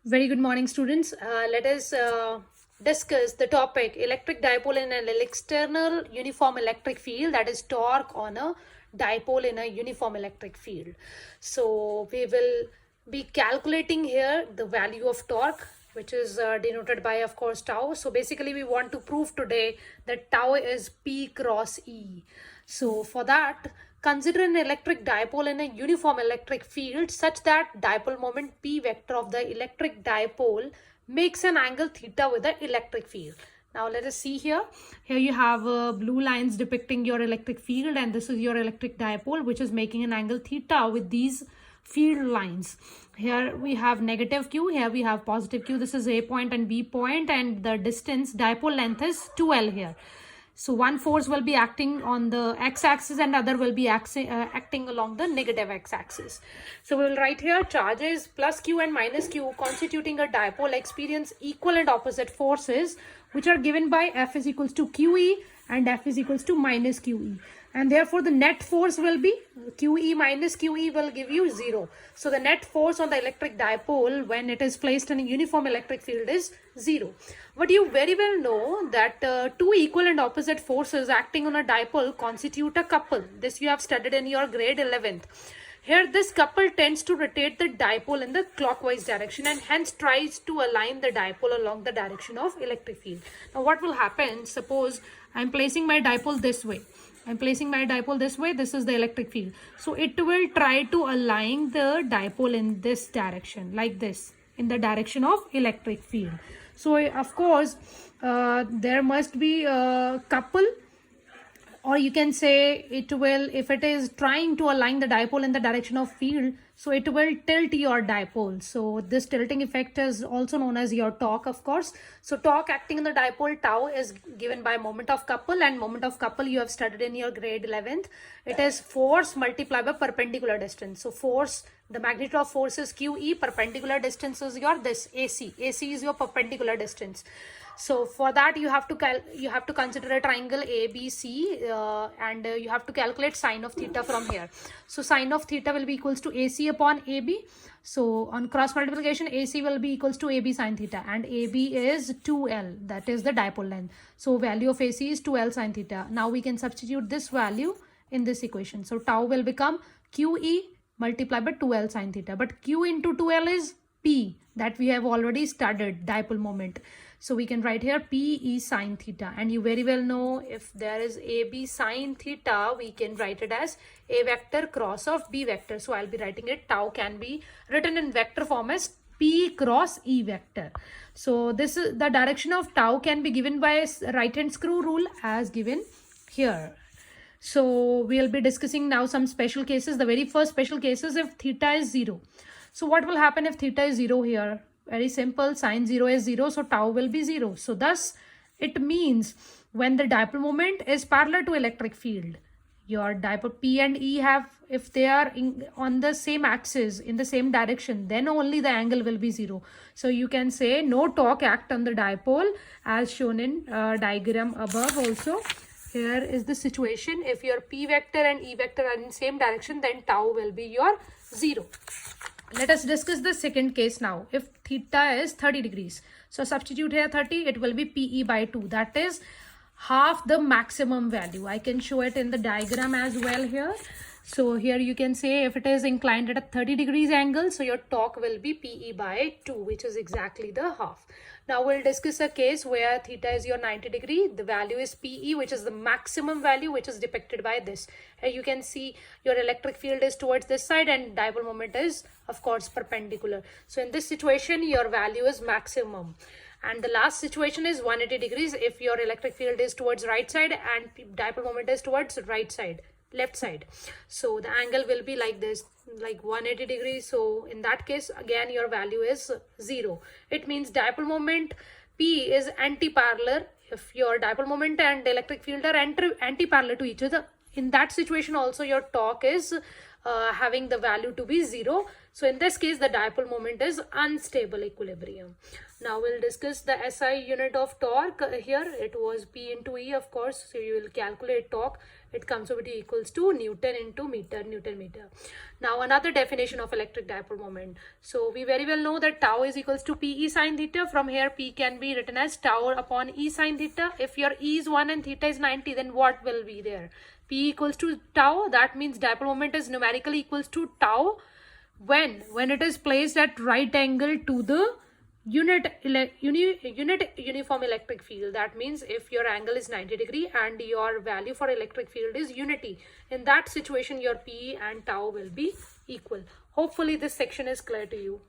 Very good morning, students. Let us discuss the topic electric dipole in an external uniform electric field, that is torque on a dipole in a uniform electric field. So we will be calculating here the value of torque, which is denoted by, of course, tau. So basically we want to prove today that tau is P cross E. So for that, consider an electric dipole in a uniform electric field such that dipole moment P vector of the electric dipole makes an angle theta with the electric field. Now let us see here. Here you have blue lines depicting your electric field, and this is your electric dipole which is making an angle theta with these field lines. Here we have negative q, here we have positive q. This is A point and B point, and the distance dipole length is 2L here. So one force will be acting on the x-axis and other will be acting along the negative x-axis. So we will write here charges plus q and minus q constituting a dipole experience equal and opposite forces, which are given by F is equals to QE and F is equals to minus QE. And therefore the net force will be QE minus QE will give you 0. So the net force on the electric dipole when it is placed in a uniform electric field is 0. But you very well know that two equal and opposite forces acting on a dipole constitute a couple. This you have studied in your grade 11th. Here this couple tends to rotate the dipole in the clockwise direction and hence tries to align the dipole along the direction of electric field. Now what will happen? Suppose I am placing my dipole this way. I'm placing my dipole this way. This is the electric field. So it will try to align the dipole in this direction, like this, in the direction of electric field. So of course, there must be a couple, or you can say it will, if it is trying to align the dipole in the direction of field, so it will tilt your dipole. So this tilting effect is also known as your torque, of course. So torque acting in the dipole tau is given by moment of couple, and moment of couple you have studied in your grade 11th. It is force multiplied by perpendicular distance. So force, the magnitude of force is QE, perpendicular distance is your this AC. AC is your perpendicular distance. So for that you have to consider a triangle ABC, and you have to calculate sine of theta from here. So sine of theta will be equals to AC upon AB. So on cross multiplication, AC will be equals to AB sine theta, and AB is 2L, that is the dipole length. So value of AC is 2L sine theta. Now we can substitute this value in this equation. So tau will become QE multiplied by 2L sine theta, but Q into 2L is P, that we have already studied, dipole moment. So we can write here P E sine theta, and you very well know if there is AB sine theta, we can write it as A vector cross of B vector. So I'll be writing it, tau can be written in vector form as P cross E vector. So this is the direction of tau can be given by right hand screw rule as given here. So we'll be discussing now some special cases. The very first special case is if theta is 0. So what will happen if theta is 0 here? Very simple, sine 0 is 0, so tau will be 0. So thus it means when the dipole moment is parallel to electric field, your dipole P and E have, if they are on the same axis in the same direction, then only the angle will be 0. So you can say no torque act on the dipole as shown in diagram above also. Here is the situation. If your P vector and E vector are in same direction, then tau will be your 0. Let us discuss the second case now. If theta is 30 degrees, so substitute here 30, it will be PE by 2. That is half the maximum value. I can show it in the diagram as well here. So here you can say if it is inclined at a 30 degrees angle, so your torque will be PE by 2, which is exactly the half. Now we'll discuss a case where theta is your 90 degree. The value is PE, which is the maximum value, which is depicted by this. Here you can see your electric field is towards this side and dipole moment is, of course, perpendicular. So in this situation, your value is maximum. And the last situation is 180 degrees if your electric field is towards right side and dipole moment is towards right side, left side. So the angle will be like this, like 180 degrees. So in that case, again, your value is 0. It means dipole moment P is anti-parallel. If your dipole moment and electric field are anti-parallel to each other, in that situation also your torque is having the value to be 0. So in this case, the dipole moment is unstable equilibrium. Now we'll discuss the SI unit of torque. Here it was P into E, of course. So you will calculate torque. it comes over to equals to Newton into meter, Newton meter. Now another definition of electric dipole moment. So we very well know that tau is equals to Pe sine theta. From here P can be written as tau upon E sine theta. If your E is 1 and theta is 90, then what will be there? P equals to tau. That means dipole moment is numerically equals to tau when it is placed at right angle to the unit uniform electric field. That means if your angle is 90 degree and your value for electric field is unity, in that situation your P and tau will be equal. Hopefully this section is clear to you.